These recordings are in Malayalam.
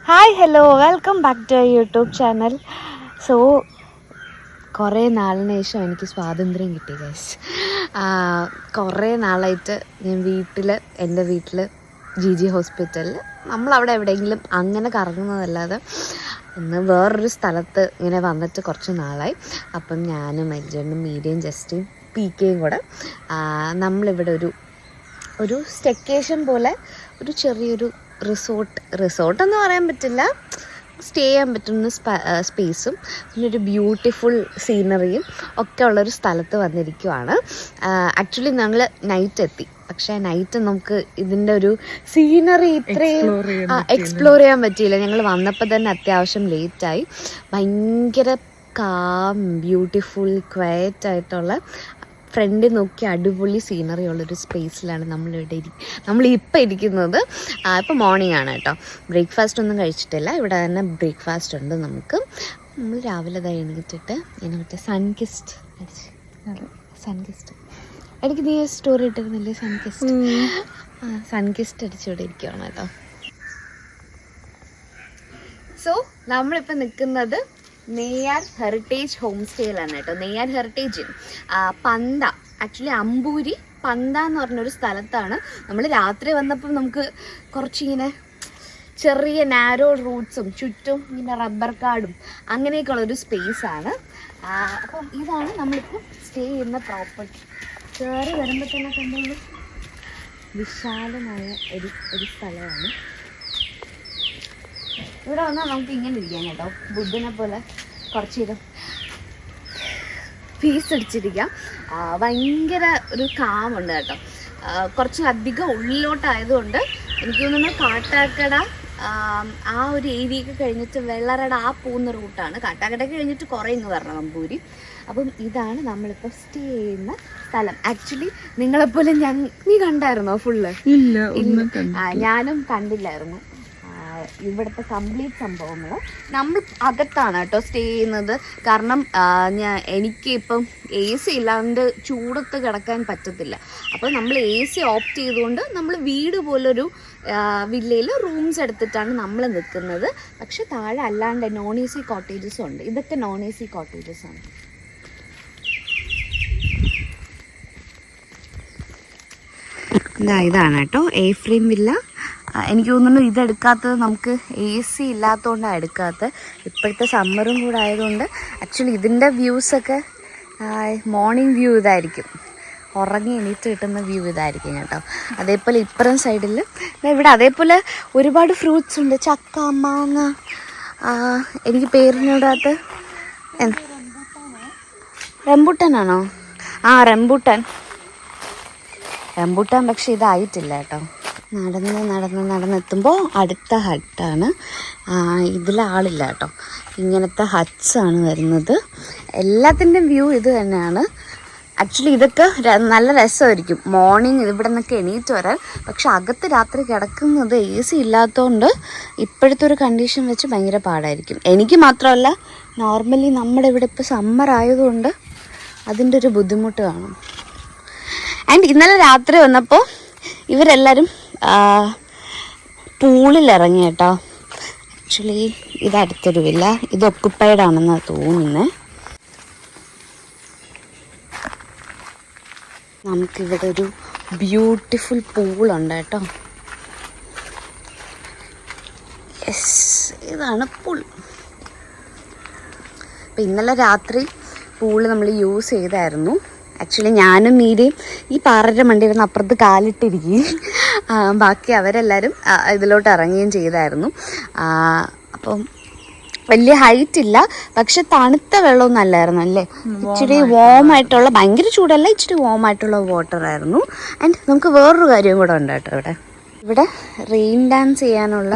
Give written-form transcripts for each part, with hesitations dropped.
Hi hello welcome back to YouTube channel. So കുറേ നാളിന് ശേഷം എനിക്ക് സ്വാതന്ത്ര്യം കിട്ടി ഗൈസ്. കുറേ നാളായിട്ട് ഞാൻ എൻ്റെ വീട്ടിൽ ജി ഹോസ്പിറ്റലിൽ നമ്മളവിടെ എവിടെയെങ്കിലും അങ്ങനെ കറങ്ങുന്നതല്ലാതെ ഇന്ന് വേറൊരു സ്ഥലത്ത് ഇങ്ങനെ വന്നിട്ട് കുറച്ച് നാളായി. അപ്പം ഞാനും മരിജനും മീഡിയയും ജസ്റ്റിയും PKയും കൂടെ നമ്മളിവിടെ ഒരു സ്റ്റെക്കേഷൻ പോലെ ഒരു ചെറിയൊരു റിസോർട്ടെന്ന് പറയാൻ പറ്റില്ല, സ്റ്റേ ചെയ്യാൻ പറ്റുന്ന സ്പേസും പിന്നെ ഒരു ബ്യൂട്ടിഫുൾ സീനറിയും ഒക്കെ ഉള്ളൊരു സ്ഥലത്ത് വന്നിരിക്കുവാണ്. ആക്ച്വലി ഞങ്ങൾ നൈറ്റ് എത്തി, പക്ഷേ നൈറ്റ് നമുക്ക് ഇതിൻ്റെ ഒരു സീനറി ഇത്രയും എക്സ്പ്ലോർ ചെയ്യാൻ പറ്റിയില്ല. ഞങ്ങൾ വന്നപ്പോൾ തന്നെ അത്യാവശ്യം ലേറ്റായി. ഭയങ്കര കാം ബ്യൂട്ടിഫുൾ ക്വയറ്റ് ആയിട്ടുള്ള ഫ്രണ്ടിൽ നോക്കി അടിപൊളി സീനറി ഉള്ളൊരു സ്പേസിലാണ് നമ്മളിപ്പോൾ ഇരിക്കുന്നത്. ഇപ്പോൾ മോർണിംഗ് ആണ് കേട്ടോ. ബ്രേക്ക്ഫാസ്റ്റ് ഒന്നും കഴിച്ചിട്ടില്ല. ഇവിടെ തന്നെ ബ്രേക്ക്ഫാസ്റ്റ് ഉണ്ട്. നമ്മൾ രാവിലെ എണീറ്റിട്ട് ഇങ്ങനെ മറ്റേ സൺകിസ്റ്റ് ഇടയ്ക്ക് നീ സ്റ്റോറി ഇട്ടിരുന്നില്ലേ സൺകിസ്റ്റ് അടിച്ചുകൂടെ ഇരിക്കുകയാണ് കേട്ടോ. സോ നമ്മളിപ്പോൾ നിൽക്കുന്നത് നെയ്യാർ ഹെറിറ്റേജ് ഹോം സ്റ്റേയിലാണ് കേട്ടോ. നെയ്യാർ ഹെറിറ്റേജ് പന്ത, ആക്ച്വലി അമ്പൂരി പന്ത എന്ന് പറഞ്ഞൊരു സ്ഥലത്താണ്. നമ്മൾ രാത്രി വന്നപ്പോൾ നമുക്ക് കുറച്ചിങ്ങനെ ചെറിയ നാരോ റൂട്ട്സും ചുറ്റും ഇങ്ങനെ റബ്ബർ കാടും അങ്ങനെയൊക്കെയുള്ളൊരു സ്പേസാണ്. അപ്പം ഇതാണ് നമ്മളിപ്പോൾ സ്റ്റേ ചെയ്യുന്ന പ്രോപ്പർട്ടി. കയറി വരുമ്പോൾ തന്നെ കണ്ടോളൂ, വിശാലമായ ഒരു സ്ഥലമാണ്. ഇവിടെ വന്നാൽ നമുക്ക് ഇങ്ങനെ ഇരിക്കാം കേട്ടോ, ബുദ്ധനെ പോലെ കുറച്ച് നേരം പീസ് അടിച്ചിരിക്കാം. ഭയങ്കര ഒരു കാമുണ്ട് കേട്ടോ. കുറച്ച് അധികം ഉള്ളിലോട്ടായതുകൊണ്ട് എനിക്ക് തോന്നുന്നു കാട്ടാക്കട ആ ഒരു ഏരിയയൊക്കെ കഴിഞ്ഞിട്ട് വെള്ളറട പോകുന്ന റൂട്ടാണ്. കാട്ടാക്കടയൊക്കെ കഴിഞ്ഞിട്ട് കുറേ ഇങ്ങ് വരണം അമ്പൂരി. അപ്പം ഇതാണ് നമ്മളിപ്പോൾ സ്റ്റേ ചെയ്യുന്ന സ്ഥലം. ആക്ച്വലി നിങ്ങളെപ്പോലെ നീ കണ്ടായിരുന്നോ ഫുള്ള്? ഞാനും കണ്ടില്ലായിരുന്നു ഇവിടുത്തെ കംപ്ലീറ്റ് സംഭവങ്ങൾ. നമ്മൾ അകത്താണ് കേട്ടോ സ്റ്റേ ചെയ്യുന്നത്. കാരണം എനിക്ക് ഇപ്പം AC ഇല്ലാണ്ട് ചൂടത്ത് കിടക്കാൻ പറ്റത്തില്ല. അപ്പോൾ നമ്മൾ AC ഓപ്റ്റ് ചെയ്തുകൊണ്ട് നമ്മൾ വീട് പോലൊരു വില്ലയിൽ റൂംസ് എടുത്തിട്ടാണ് നമ്മൾ നിൽക്കുന്നത്. പക്ഷെ താഴെ അല്ലാണ്ട് non-AC കോട്ടേജസും ഉണ്ട്. ഇതൊക്കെ non-AC കോട്ടേജസ് ആണ്. ഇതാണ് കേട്ടോ A-frame വില്ല. എനിക്ക് തോന്നുന്നു ഇതെടുക്കാത്തത് നമുക്ക് AC ഇല്ലാത്തതുകൊണ്ടാണ് എടുക്കാത്തത്. ഇപ്പോഴത്തെ സമ്മറും കൂടെ ആയതുകൊണ്ട്. ആക്ച്വലി ഇതിൻ്റെ വ്യൂസൊക്കെ മോർണിംഗ് വ്യൂ ഇതായിരിക്കും, ഉറങ്ങി എണീറ്റ് കിട്ടുന്ന വ്യൂ ഇതായിരിക്കും കേട്ടോ. അതേപോലെ ഇപ്പുറം സൈഡിൽ ഇവിടെ അതേപോലെ ഒരുപാട് ഫ്രൂട്ട്സ് ഉണ്ട്. ചക്ക, മാങ്ങ, എനിക്ക് പേരിനോടാത്ത റംബൂട്ടാനാണോ? റംബൂട്ടാൻ പക്ഷെ ഇതായിട്ടില്ല കേട്ടോ. നടന്നെത്തുമ്പോൾ അടുത്ത ഹട്ടാണ്. ഇതിലാളില്ല കേട്ടോ. ഇങ്ങനത്തെ ഹട്ട്സാണ് വരുന്നത്. എല്ലാത്തിൻ്റെയും വ്യൂ ഇത് തന്നെയാണ്. ആക്ച്വലി ഇതൊക്കെ നല്ല രസമായിരിക്കും മോർണിംഗ് ഇവിടെ നിന്നൊക്കെ എണീറ്റ് വരാൻ. പക്ഷെ അകത്ത് രാത്രി കിടക്കുന്നത് AC ഇല്ലാത്തതുകൊണ്ട് ഇപ്പോഴത്തെ ഒരു കണ്ടീഷൻ വെച്ച് ഭയങ്കര പാടായിരിക്കും. എനിക്ക് മാത്രമല്ല, നോർമലി നമ്മുടെ ഇവിടെ ഇപ്പോൾ സമ്മർ ആയതുകൊണ്ട് അതിൻ്റെ ഒരു ബുദ്ധിമുട്ട് കാണും. ആൻഡ് ഇന്നലെ രാത്രി വന്നപ്പോൾ ഇവരെല്ലാവരും പൂളിലിറങ്ങി കേട്ടോ. ആക്ച്വലി ഇത് അടുത്തൊരു വില്ല, ഇത് ഒക്കുപ്പൈഡ് ആണെന്നാണ് തോന്നുന്നത്. നമുക്കിവിടെ ഒരു ബ്യൂട്ടിഫുൾ പൂളുണ്ട് കേട്ടോ. യെസ്, ഇതാണ് പൂൾ. അപ്പം ഇന്നലെ രാത്രി പൂള് നമ്മൾ യൂസ് ചെയ്തായിരുന്നു. ആക്ച്വലി ഞാനും മീരയും ഈ പാറയുടെ മണ്ടിയിരുന്ന് അപ്പുറത്ത് കാലിട്ടിരിക്കുകയും ബാക്കി അവരെല്ലാവരും ഇതിലോട്ട് ഇറങ്ങുകയും ചെയ്തായിരുന്നു. അപ്പം വലിയ ഹൈറ്റ് ഇല്ല, പക്ഷെ തണുത്ത വെള്ളമൊന്നും അല്ലായിരുന്നു അല്ലേ. ഇച്ചിരി വോമായിട്ടുള്ള, ഭയങ്കര ചൂടല്ല, ഇച്ചിരി വോമായിട്ടുള്ള വാട്ടറായിരുന്നു. ആൻഡ് നമുക്ക് വേറൊരു കാര്യം കൂടെ ഉണ്ട് കേട്ടോ. ഇവിടെ റെയിൻ ഡാൻസ് ചെയ്യാനുള്ള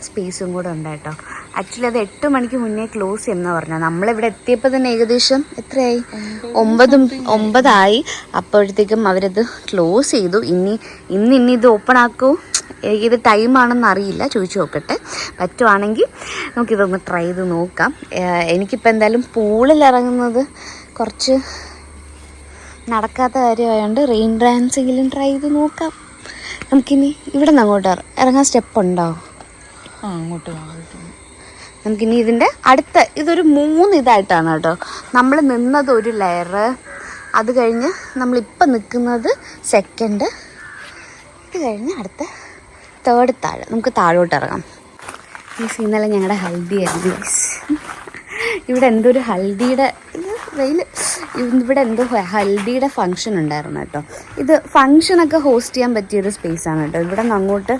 സ്പേസും കൂടെ ഉണ്ട് കേട്ടോ. ആക്ച്വലി അത് 8 മണിക്ക് മുന്നേ ക്ലോസ് ചെയ്യുമെന്ന് പറഞ്ഞാൽ നമ്മളിവിടെ എത്തിയപ്പോൾ തന്നെ ഏകദേശം എത്രയായി? 9 അപ്പോഴത്തേക്കും അവരത് ക്ലോസ് ചെയ്തു. ഇന്ന് ഇത് ഓപ്പൺ ആക്കൂ, ഏത് ടൈമാണെന്ന് അറിയില്ല, ചോദിച്ചു നോക്കട്ടെ. പറ്റുവാണെങ്കിൽ നമുക്കിതൊന്ന് ട്രൈ ചെയ്ത് നോക്കാം. എനിക്കിപ്പോൾ എന്തായാലും പൂളിലിറങ്ങുന്നത് കുറച്ച് നടക്കാത്ത കാര്യമായതുകൊണ്ട് റെയിൻ ഡാൻസെങ്കിലും ട്രൈ ചെയ്ത് നോക്കാം. നമുക്കിനി ഇവിടെ നിന്ന് അങ്ങോട്ട് ഇറങ്ങാൻ സ്റ്റെപ്പ് ഉണ്ടോ? നമുക്കിനി ഇതിൻ്റെ അടുത്ത ഇതൊരു 3 ഇതായിട്ടാണ് കേട്ടോ. നമ്മൾ നിന്നത് ഒരു ലെയർ, അത് കഴിഞ്ഞ് നമ്മളിപ്പം നിൽക്കുന്നത് സെക്കൻഡ്, ഇത് കഴിഞ്ഞ് അടുത്ത തേർഡ് താഴെ. നമുക്ക് താഴോട്ട് ഇറങ്ങാം. ഇന്നലെ ഞങ്ങളുടെ ഹൽദി ആയിരുന്നു. ഇവിടെ എന്തോ ഒരു ഹൽദിയുടെ ഇവിടെ എന്തോ ഹൽദിയുടെ ഫങ്ഷൻ ഉണ്ടായിരുന്നു കേട്ടോ. ഇത് ഫങ്ഷനൊക്കെ ഹോസ്റ്റ് ചെയ്യാൻ പറ്റിയൊരു സ്പേസാണ് കേട്ടോ. ഇവിടെ നിന്ന് അങ്ങോട്ട്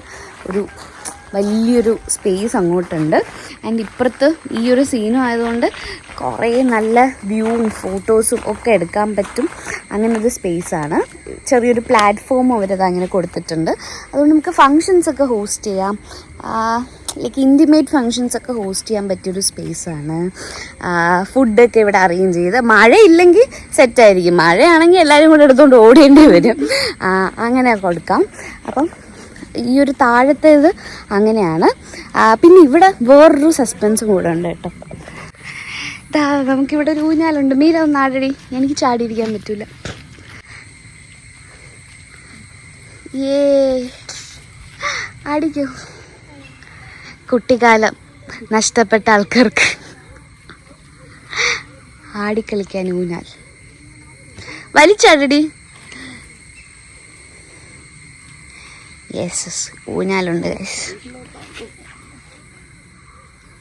ഒരു വലിയൊരു സ്പേസ് അങ്ങോട്ടുണ്ട്. ആൻഡ് ഇപ്പുറത്ത് ഈ ഒരു സീനും ആയതുകൊണ്ട് കുറേ നല്ല വ്യൂവും ഫോട്ടോസും ഒക്കെ എടുക്കാൻ പറ്റും. അങ്ങനെ ഒരു സ്പേസാണ്. ചെറിയൊരു പ്ലാറ്റ്ഫോം അവരത് അങ്ങനെ കൊടുത്തിട്ടുണ്ട്. അതുകൊണ്ട് നമുക്ക് ഫങ്ഷൻസൊക്കെ ഹോസ്റ്റ് ചെയ്യാം. ലൈക്ക് ഇൻറ്റിമേറ്റ് ഫങ്ഷൻസൊക്കെ ഹോസ്റ്റ് ചെയ്യാൻ പറ്റിയൊരു സ്പേസാണ്. ഫുഡൊക്കെ ഇവിടെ അറേഞ്ച് ചെയ്ത്, മഴയില്ലെങ്കിൽ സെറ്റായിരിക്കും. മഴയാണെങ്കിൽ എല്ലാവരും കൂടെ എടുത്തുകൊണ്ട് ഓടേണ്ടി വരും. അങ്ങനെ കൊടുക്കാം. അപ്പം ഈ ഒരു താഴത്തേത് അങ്ങനെയാണ്. പിന്നെ ഇവിടെ വേറൊരു സസ്പെൻസും കൂടെ ഉണ്ട് കേട്ടോ. നമുക്കിവിടെ ഒരു ഊഞ്ഞാലുണ്ട്. മീര ഒന്ന് ആടടി, എനിക്ക് ചാടിയിരിക്കാൻ പറ്റൂല. ആടിക്കോ. കുട്ടിക്കാലം നഷ്ടപ്പെട്ട ആൾക്കാർക്ക് ആടിക്കളിക്കാൻ ഊഞ്ഞാൽ. വലിച്ചാടടി. യെസ്, ഊഞ്ഞാലുണ്ട് ഗൈസ്.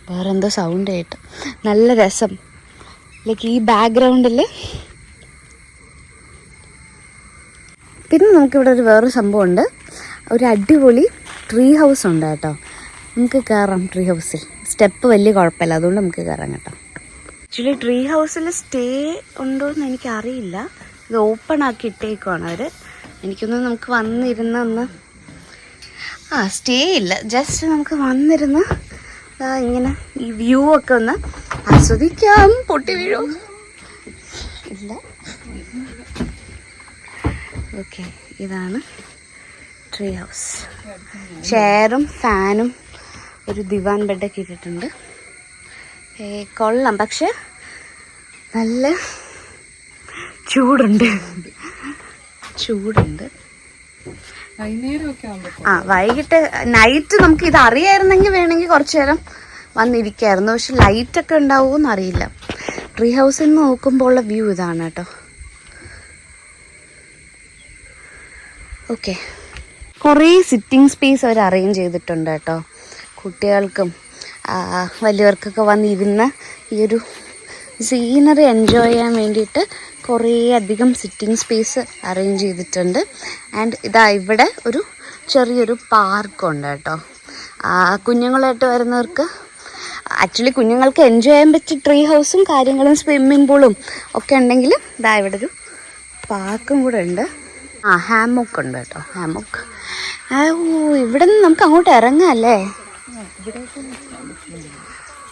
വേറെന്തോ സൗണ്ട് കേട്ടു, നല്ല രസം. ലൈക്ക് ഈ ബാക്ക്ഗ്രൗണ്ടിൽ. പിന്നെ നമുക്കിവിടെ ഒരു വേറൊരു സംഭവമുണ്ട്. ഒരു അടിപൊളി ട്രീ ഹൗസ് ഉണ്ട് കേട്ടോ. നമുക്ക് കയറാം ട്രീ ഹൗസിൽ. സ്റ്റെപ്പ് വലിയ കുഴപ്പമില്ല, അതുകൊണ്ട് നമുക്ക് കയറാം കേട്ടോ. ആക്ച്വലി ട്രീ ഹൗസിൽ സ്റ്റേ ഉണ്ടോ എന്ന് എനിക്കറിയില്ല. ഇത് ഓപ്പൺ ആക്കി ഇട്ടേക്കുവാണ് അവർ. എനിക്കൊന്ന് നമുക്ക് വന്നിരുന്ന് സ്റ്റേ ഇല്ല, ജസ്റ്റ് നമുക്ക് വന്നിരുന്ന് ഇങ്ങനെ ഈ വ്യൂ ഒക്കെ ഒന്ന് ആസ്വദിക്കാം. പൊട്ടി വീഴോ ഇല്ല. ഓക്കെ, ഇതാണ് ട്രീ ഹൗസ്. ചെയറും ഫാനും ഒരു ദിവാൻ ബെഡൊക്കെ ഇട്ടിട്ടുണ്ട്. കൊള്ളാം, പക്ഷെ നല്ല ചൂടുണ്ട്. വൈകിട്ട് നൈറ്റ് നമുക്ക് ഇത് അറിയായിരുന്നെങ്കിൽ വേണമെങ്കിൽ കുറച്ചു നേരം വന്നിരിക്കായിരുന്നു. പക്ഷെ ലൈറ്റൊക്കെ ഉണ്ടാവുമെന്ന് അറിയില്ല. ട്രീ ഹൗസിൽ നിന്ന് നോക്കുമ്പോൾ ഉള്ള വ്യൂ ഇതാണ് കേട്ടോ. ഓക്കെ, കുറേ സിറ്റിംഗ് സ്പേസ് അവർ അറേഞ്ച് ചെയ്തിട്ടുണ്ട് കേട്ടോ. കുട്ടികൾക്കും വലിയവർക്കൊക്കെ വന്നിരുന്ന് ഈ ഒരു സീനറി എൻജോയ് ചെയ്യാൻ വേണ്ടിയിട്ട് കുറേ അധികം സിറ്റിംഗ് സ്പേസ് അറേഞ്ച് ചെയ്തിട്ടുണ്ട്. ആൻഡ് ഇതാ ഇവിടെ ഒരു ചെറിയൊരു പാർക്കുണ്ട് കേട്ടോ. കുഞ്ഞുങ്ങളായിട്ട് വരുന്നവർക്ക്, ആക്ച്വലി കുഞ്ഞുങ്ങൾക്ക് എൻജോയ് ചെയ്യാൻ പറ്റിയ ട്രീ ഹൗസും കാര്യങ്ങളും സ്വിമ്മിംഗ് പൂളും ഒക്കെ ഉണ്ടെങ്കിൽ ഇതാ ഇവിടെ ഒരു പാർക്കും കൂടെ ഉണ്ട്. ഹാമോക്ക് ഉണ്ട് കേട്ടോ. ഹാമോക്ക്. ഇവിടെ നിന്ന് നമുക്ക് അങ്ങോട്ട് ഇറങ്ങാം അല്ലേ?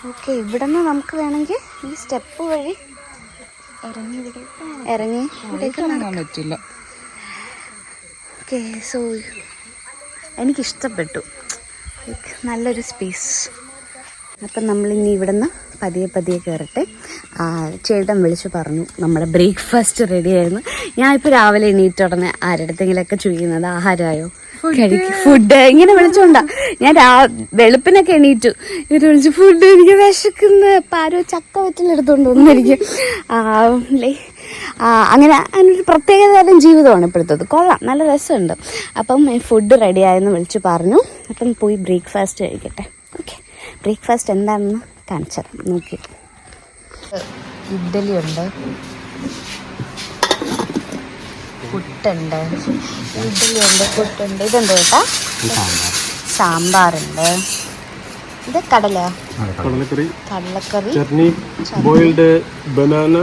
ഓക്കെ, ഇവിടെ നിന്ന് നമുക്ക് വേണമെങ്കിൽ ഈ സ്റ്റെപ്പ് വഴി ഇറങ്ങി പറ്റില്ല. ഓക്കെ, സോ എനിക്കിഷ്ടപ്പെട്ടു. നല്ലൊരു സ്പേസ്. അപ്പം നമ്മളിനി ഇവിടെ നിന്ന് പതിയെ കയറട്ടെ. ചേട്ടൻ വിളിച്ച് പറഞ്ഞു നമ്മുടെ ബ്രേക്ക്ഫാസ്റ്റ് റെഡി ആയിരുന്നു. ഞാൻ ഇപ്പോൾ രാവിലെ എണീറ്റ ഉടനെ ആരുടെയെങ്കിലൊക്കെ ചെയ്യുന്നത് ആഹാരമായോ ഫുഡ് ഇങ്ങനെ വിളിച്ചോണ്ടാ. ഞാൻ വെളുപ്പിനൊക്കെ എണീറ്റു. ഇവര് വിളിച്ചു ഫുഡ്, എനിക്ക് വിശക്കുന്ന. ഇപ്പം ആരോ ചക്ക വെറ്റിലെടുത്തോണ്ട് വന്നിരിക്കും. അങ്ങനെ അതിനൊരു പ്രത്യേക തരം ജീവിതമാണ് ഇപ്പോഴത്തത്. കൊള്ളാം, നല്ല രസമുണ്ട്. അപ്പം ഫുഡ് റെഡി ആയെന്ന് വിളിച്ച് പറഞ്ഞു. അപ്പം പോയി ബ്രേക്ക്ഫാസ്റ്റ് കഴിക്കട്ടെ. ഓക്കെ, ബ്രേക്ക്ഫാസ്റ്റ് എന്താണെന്ന് കാണിച്ചാൽ നോക്കി. ഇഡ്ഡലി ഉണ്ട്, പുട്ടുണ്ട്, ഇഡ്ഡലിയുണ്ട്, പുട്ടുണ്ട്. ഇതെന്താ കേട്ടാ? സാമ്പാറുണ്ട്. ഇത് കടലക്കറി, chutney, boiled banana,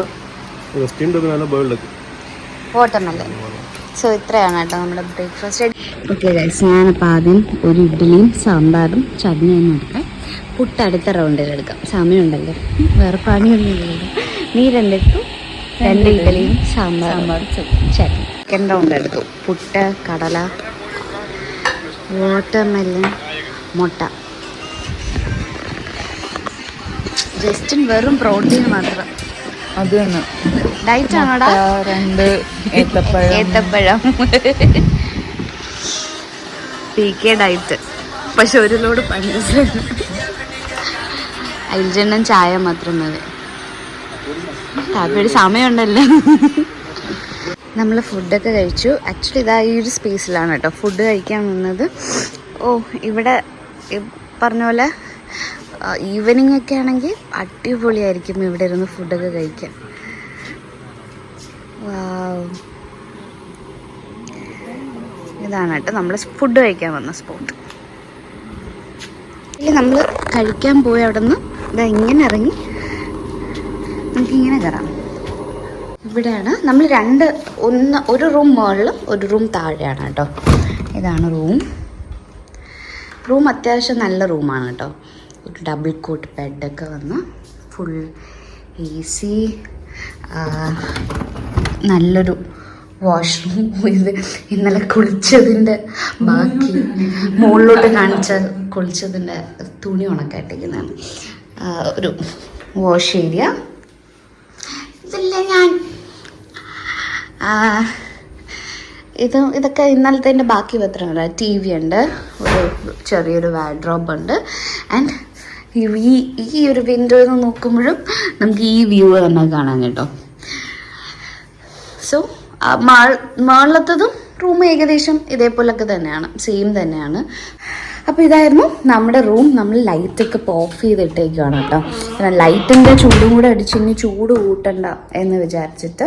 steamed banana, boiled watermelon. So ഇത്രയാണ് കേട്ടോ നമ്മുടെ ബ്രേക്ക്ഫാസ്റ്റ്. ഓക്കെ ഗൈസ്, ഞാനപ്പോൾ ആദ്യം ഒരു ഇഡ്ഡലിയും സാമ്പാറും ചട്നിയും എടുക്കാം. പുട്ട് അടുത്ത റൗണ്ടിൽ എടുക്കാം, സമയമുണ്ടല്ലോ, വേറെ പണിയൊന്നും. നീ രണ്ടെടുത്തു, 2 ഇഡ്ഡലിയും സാമ്പാർ ചട്നി. സെക്കൻഡ് റൗണ്ട് എടുത്തു. പുട്ട്, കടല, വാട്ടർമെലൺ, മുട്ട. ജസ്റ്റ് വെറും പ്രോട്ടീൻ മാത്രം. അത് തന്നെ ഡയറ്റ് ആണോടാ? 2 ഏത്തപ്പഴം. PK diet. പക്ഷെ ഒരു ലോഡ് പഞ്ചസാര. അൽജണ്ണൻ ചായ മാത്രം മതി. കാപ്പിയുടെ സമയമുണ്ടല്ലോ. നമ്മൾ ഫുഡൊക്കെ കഴിച്ചു. ആക്ച്വലി ഇതാ ഈ ഒരു സ്പേസിലാണ് കേട്ടോ ഫുഡ് കഴിക്കാൻ വന്നത്. ഇവിടെ പറഞ്ഞ പോലെ ഈവനിങ് ഒക്കെ ആണെങ്കിൽ അടിപൊളിയായിരിക്കും ഇവിടെ ഇരുന്ന് ഫുഡൊക്കെ കഴിക്കാൻ. ഇതാണ് കേട്ടോ നമ്മൾ ഫുഡ് കഴിക്കാൻ വന്ന സ്പോട്ട്. നമ്മൾ കഴിക്കാൻ പോയി അവിടെ നിന്ന് ഇതാ ഇങ്ങനെ ഇറങ്ങി നമുക്കിങ്ങനെ കയറാം. ഇവിടെയാണ് നമ്മൾ ഒരു റൂം മുകളിലും ഒരു റൂം താഴെയാണ് കേട്ടോ. ഇതാണ് റൂം അത്യാവശ്യം നല്ല റൂമാണ് കേട്ടോ. ഒരു ഡബിൾ കോട്ട് ബെഡൊക്കെ വന്ന് ഫുൾ AC, നല്ലൊരു വാഷ്റൂം. ഇത് ഇന്നലെ കുളിച്ചതിൻ്റെ ബാക്കി മുകളിലോട്ട് കുളിച്ചതിൻ്റെ തുണി ഉണക്കായിട്ടിരിക്കുന്നതാണ്. ഒരു വാഷ് ഏരിയ. ഇതില്ല ഇതൊക്കെ ഇന്നലത്തെ ബാക്കി പത്രമല്ല. TV ഉണ്ട്, ഒരു ചെറിയൊരു വാർഡ്രോബ് ഉണ്ട്. ആൻഡ് ഈ ഒരു വിൻഡോയിൽ നിന്ന് നോക്കുമ്പോഴും നമുക്ക് ഈ വ്യൂ തന്നെ കാണാൻ കേട്ടോ. സോ മുകളിലത്തതും റൂം ഏകദേശം ഇതേപോലൊക്കെ തന്നെയാണ്, സെയിം തന്നെയാണ്. അപ്പോൾ ഇതായിരുന്നു നമ്മുടെ റൂം. നമ്മൾ ലൈറ്റൊക്കെ ഇപ്പോൾ ഓഫ് ചെയ്തിട്ടേക്കാണ് കേട്ടോ. ലൈറ്റിൻ്റെ ചൂടും കൂടെ അടിച്ച് ഇനി ചൂട് കൂട്ടണ്ട എന്ന് വിചാരിച്ചിട്ട്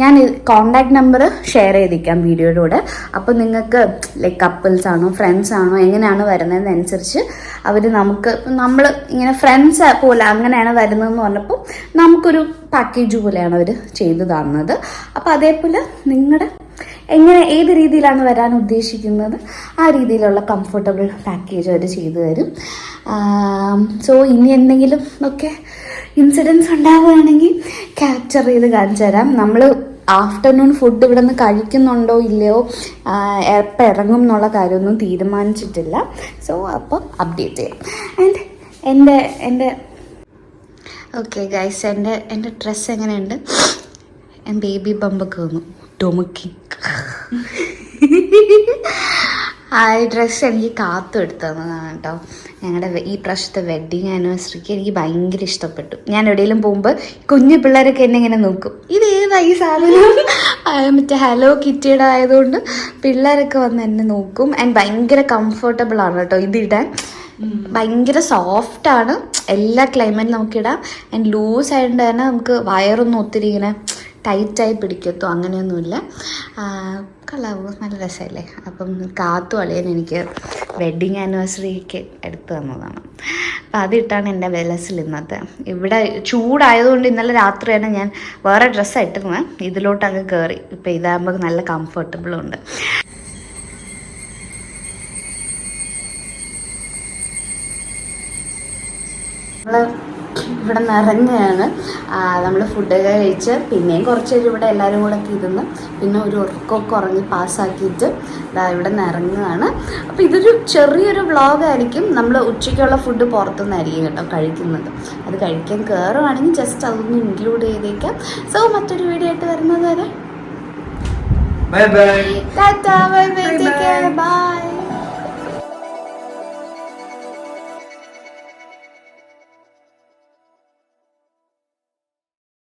ഞാൻ കോണ്ടാക്ട് നമ്പർ ഷെയർ ചെയ്തിരിക്കാം വീഡിയോയുടെ കൂടെ. അപ്പോൾ നിങ്ങൾക്ക് ലൈക്ക് കപ്പിൾസ് ആണോ ഫ്രണ്ട്സ് ആണോ എങ്ങനെയാണ് വരുന്നതെന്നനുസരിച്ച് അവർ നമ്മൾ ഇങ്ങനെ ഫ്രണ്ട്സ് പോലെ അങ്ങനെയാണ് വരുന്നതെന്ന് പറഞ്ഞപ്പോൾ നമുക്കൊരു പാക്കേജ് പോലെയാണ് അവർ ചെയ്തു തന്നത്. അപ്പോൾ അതേപോലെ നിങ്ങളുടെ ഏത് രീതിയിലാണ് വരാൻ ഉദ്ദേശിക്കുന്നത് ആ രീതിയിലുള്ള കംഫർട്ടബിൾ പാക്കേജ് അവർ ചെയ്തു തരും. സോ ഇനി എന്തെങ്കിലും ഒക്കെ ഇൻസിഡൻസ് ഉണ്ടാവുകയാണെങ്കിൽ ക്യാപ്ചർ ചെയ്ത് കാണിച്ചു തരാം. നമ്മൾ ആഫ്റ്റർനൂൺ ഫുഡ് ഇവിടെ നിന്ന് കഴിക്കുന്നുണ്ടോ ഇല്ലയോ, എപ്പോൾ ഇറങ്ങും എന്നുള്ള കാര്യമൊന്നും തീരുമാനിച്ചിട്ടില്ല. സോ അപ്പം അപ്ഡേറ്റ് ചെയ്യാം. ആൻഡ് എൻ്റെ ഓക്കെ ഗൈസ്, എൻ്റെ ഡ്രസ്സ് എങ്ങനെയുണ്ട്? ബേബി ബമ്പൊക്കെ വന്നു ഡൊമുക്കി. ആ ഡ്രസ്സ് എനിക്ക് കാത്തു എടുത്തു തന്നതാണ് കേട്ടോ. ഞങ്ങളുടെ ഈ പ്രാവശ്യത്തെ വെഡ്ഡിങ് ആനിവേഴ്സറിക്ക് എനിക്ക് ഭയങ്കര ഇഷ്ടപ്പെട്ടു. ഞാൻ എവിടെയെങ്കിലും പോകുമ്പോൾ കുഞ്ഞു പിള്ളേരൊക്കെ എന്നെ ഇങ്ങനെ നോക്കും, ഇതേതായി സാധനം. മറ്റേ ഹലോ കിറ്റിയുടെ ആയതുകൊണ്ട് പിള്ളേരൊക്കെ വന്ന് എന്നെ നോക്കും. ആൻഡ് ഭയങ്കര കംഫർട്ടബിൾ ആണ് കേട്ടോ ഇതിടാൻ. ഭയങ്കര സോഫ്റ്റാണ്, എല്ലാ ക്ലൈമറ്റിലും നമുക്കിടാം. ആൻഡ് ലൂസ് ആയതുകൊണ്ട് തന്നെ നമുക്ക് വയറൊന്നും ഒത്തിരി ഇങ്ങനെ ടൈറ്റായി പിടിക്കത്തോ അങ്ങനെയൊന്നുമില്ല. കളവ് നല്ല രസമല്ലേ. അപ്പം കാത്തു അളിയൻ എനിക്ക് വെഡ്ഡിങ് ആനിവേഴ്സറിക്ക് എടുത്തു തന്നതാണ്. അപ്പം അതിട്ടാണ് എൻ്റെ വെലസിൽ ഇന്നത്തെ. ഇവിടെ ചൂടായതുകൊണ്ട് ഇന്നലെ രാത്രി തന്നെ ഞാൻ വേറെ ഡ്രസ്സ് ഇട്ടിരുന്നത്, ഇതിലോട്ട് അങ്ങ് കയറി. ഇപ്പം ഇതാകുമ്പോൾ നല്ല കംഫർട്ടബിളും ഉണ്ട്. ഇവിടെ നിറഞ്ഞാണ്. നമ്മൾ ഫുഡൊക്കെ കഴിച്ച് പിന്നെയും കുറച്ച് നേരം ഇവിടെ എല്ലാവരും കൂടെ ഒക്കെ ഇരുന്ന് പിന്നെ ഒരു ഉറക്കമൊക്കെ ഉറങ്ങി പാസ്സാക്കിയിട്ട് ഇവിടെ നിറങ്ങുകയാണ്. അപ്പോൾ ഇതൊരു ചെറിയൊരു വ്ളോഗായിരിക്കും. നമ്മൾ ഉച്ചയ്ക്കുള്ള ഫുഡ് പുറത്തുനിന്നായിരിക്കും കേട്ടോ കഴിക്കുന്നത്. അത് കഴിക്കാൻ കയറുവാണെങ്കിൽ ജസ്റ്റ് അതൊന്ന് ഇൻക്ലൂഡ് ചെയ്തേക്കാം. സോ മറ്റൊരു വീഡിയോ ആയിട്ട് വരുന്നത് വരെ ബൈ ബൈ, ടാറ്റാ, bye bye, take care, by.